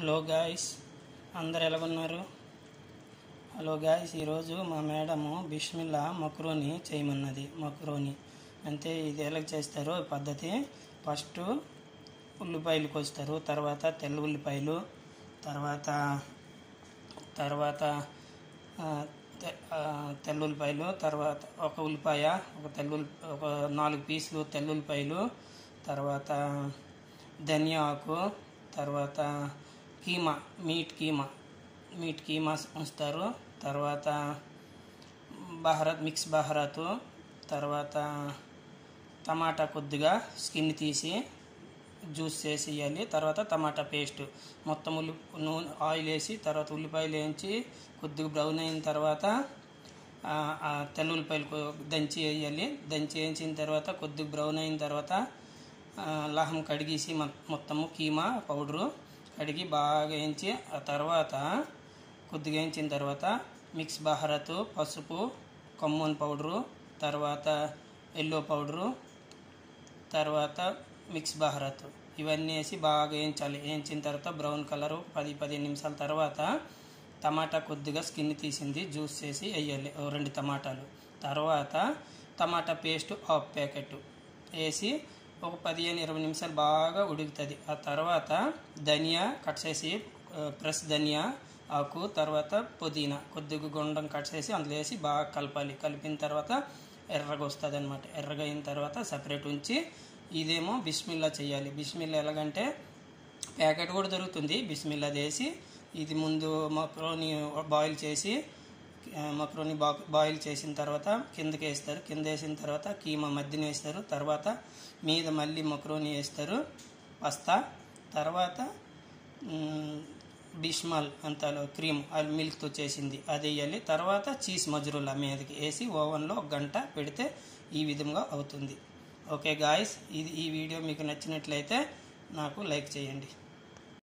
Hello guys, అందరు ఎలాగున్నారు? Hello guys, ఈరోజు మా మేడము బిస్మిల్లా మక్రోని చేయమన్నది. మక్రోని అంటే ఇది ఎలా చేస్తారో పద్ధతి. ఫస్ట్ ఉల్లిపాయలు కోస్తారు, తర్వాత తెల్ల ఉల్లిపాయలు, తర్వాత తెల్ల ఉల్లిపాయలు, తర్వాత ఒక ఉల్లిపాయ, ఒక 4 పీసులు తెల్ల ఉల్లిపాయలు, తర్వాత ధనియా ఆకు, తర్వాత కీమా, మీట్ కీమా ఉంచుతారు, తర్వాత మిక్స్ బహరాతు, తర్వాత టమాటా కొద్దిగా స్కిన్ తీసి జ్యూస్ చేసి ఇవ్వాలి, తర్వాత టమాటా పేస్ట్ మొత్తం నూనె ఆయిల్ వేసి, తర్వాత ఉల్లిపాయలు వేయించి కొద్దిగా బ్రౌన్ అయిన తర్వాత తెల్ల ఉల్లిపాయలు దంచి వేయాలి. దంచి వేయించిన తర్వాత కొద్దిగా బ్రౌన్ అయిన తర్వాత లహం కడిగేసి మొత్తము కీమా పౌడరు కడిగి బాగా వేయించి, ఆ తర్వాత కొద్దిగా వేయించిన తర్వాత మిక్స్ బహరాతు, పసుపు, కమ్మూన్ పౌడరు, తర్వాత ఎల్లో పౌడరు, తర్వాత మిక్స్ బహరాతు ఇవన్నీ వేసి బాగా వేయించాలి. వేయించిన తర్వాత బ్రౌన్ కలరు 10-15 నిమిషాల తర్వాత టమాటా కొద్దిగా స్కిన్ తీసింది జ్యూస్ చేసి వేయాలి, 2 టమాటాలు. తర్వాత టమాటా పేస్ట్ 1/2 ప్యాకెట్ వేసి ఒక 15-20 నిమిషాలు బాగా ఉడుకుతుంది. ఆ తర్వాత ధనియా కట్ చేసి, ఫ్రెష్ ధనియా ఆకు, తర్వాత పుదీనా కొద్దిగా గుండం కట్ చేసి అందులో వేసి బాగా కలపాలి. కలిపిన తర్వాత ఎర్రగా వస్తుంది అన్నమాట. ఎర్రగా అయిన తర్వాత సపరేట్ ఉంచి ఇదేమో బిస్మిల్లా చేయాలి. బిస్మిల్లా ఎలాగంటే ప్యాకెట్ కూడా దొరుకుతుంది. బిస్మిల్లా వేసి ఇది ముందు మక్రోని బాయిల్ చేసి, మక్రోని బాయిల్ చేసిన తర్వాత కిందకి వేస్తారు. కింద వేసిన తర్వాత కీమా మధ్యన వేస్తారు. తర్వాత మీద మళ్ళీ మక్రోని వేస్తారు, పస్తా, తర్వాత బిష్మాల్ అంతలో క్రీమ్ మిల్క్తో చేసింది అది వేయాలి. తర్వాత చీజ్ మజ్రూలా మీదకి వేసి ఓవెన్లో 1 గంట పెడితే ఈ విధంగా అవుతుంది. ఓకే గాయస్, ఈ వీడియో మీకు నచ్చినట్లయితే నాకు లైక్ చేయండి.